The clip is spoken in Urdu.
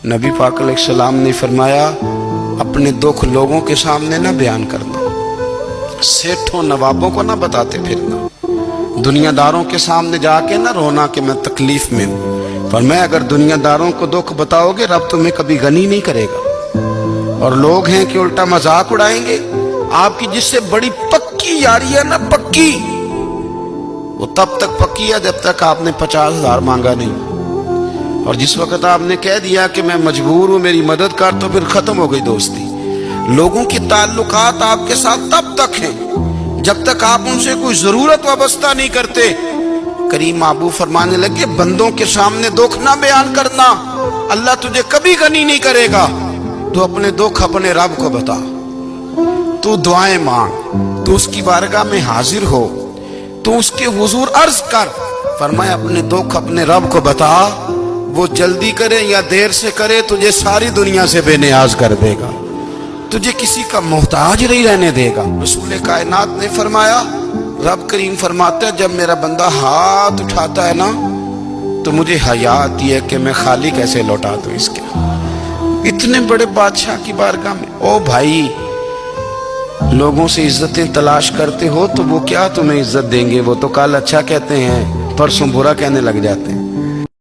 نبی پاک علیہ السلام نے فرمایا اپنے دکھ لوگوں کے سامنے نہ بیان کرنا، سیٹھوں نوابوں کو نہ بتاتے پھرنا، دنیا داروں کے سامنے جا کے نہ رونا کہ میں تکلیف میں ہوں۔ فرمایا اگر دنیا داروں کو دکھ بتاؤ گے رب تمہیں کبھی غنی نہیں کرے گا، اور لوگ ہیں کہ الٹا مذاق اڑائیں گے۔ آپ کی جس سے بڑی پکی یاری ہے نا، پکی، وہ تب تک پکی ہے جب تک آپ نے 50,000 مانگا نہیں، اور جس وقت آپ نے کہہ دیا کہ میں مجبور ہوں میری مدد کر، تو پھر ختم ہو گئی دوستی۔ لوگوں کے تعلقات آپ کے ساتھ تب تک ہیں جب تک آپ ان سے کوئی ضرورت وابستہ نہیں کرتے۔ کریم ابو فرمانے لگے بندوں کے سامنے دکھ نہ بیان کرنا، اللہ تجھے کبھی غنی نہیں کرے گا۔ تو اپنے دکھ اپنے رب کو بتا، تو دعائیں مانگ، تو اس کی بارگاہ میں حاضر ہو، تو اس کے حضور عرض کر۔ فرمایا اپنے دکھ اپنے رب کو بتا، وہ جلدی کرے یا دیر سے کرے تجھے ساری دنیا سے بے نیاز کر دے گا، تجھے کسی کا محتاج نہیں رہنے دے گا۔ رسول کائنات نے فرمایا، رب کریم فرماتا ہے جب میرا بندہ ہاتھ اٹھاتا ہے نا تو مجھے حیا آتی ہے کہ میں خالی کیسے لوٹا دوں اس کے۔ اتنے بڑے بادشاہ کی بارگاہ میں، او بھائی لوگوں سے عزتیں تلاش کرتے ہو تو وہ کیا تمہیں عزت دیں گے؟ وہ تو کل اچھا کہتے ہیں پرسوں برا کہنے لگ جاتے ہیں۔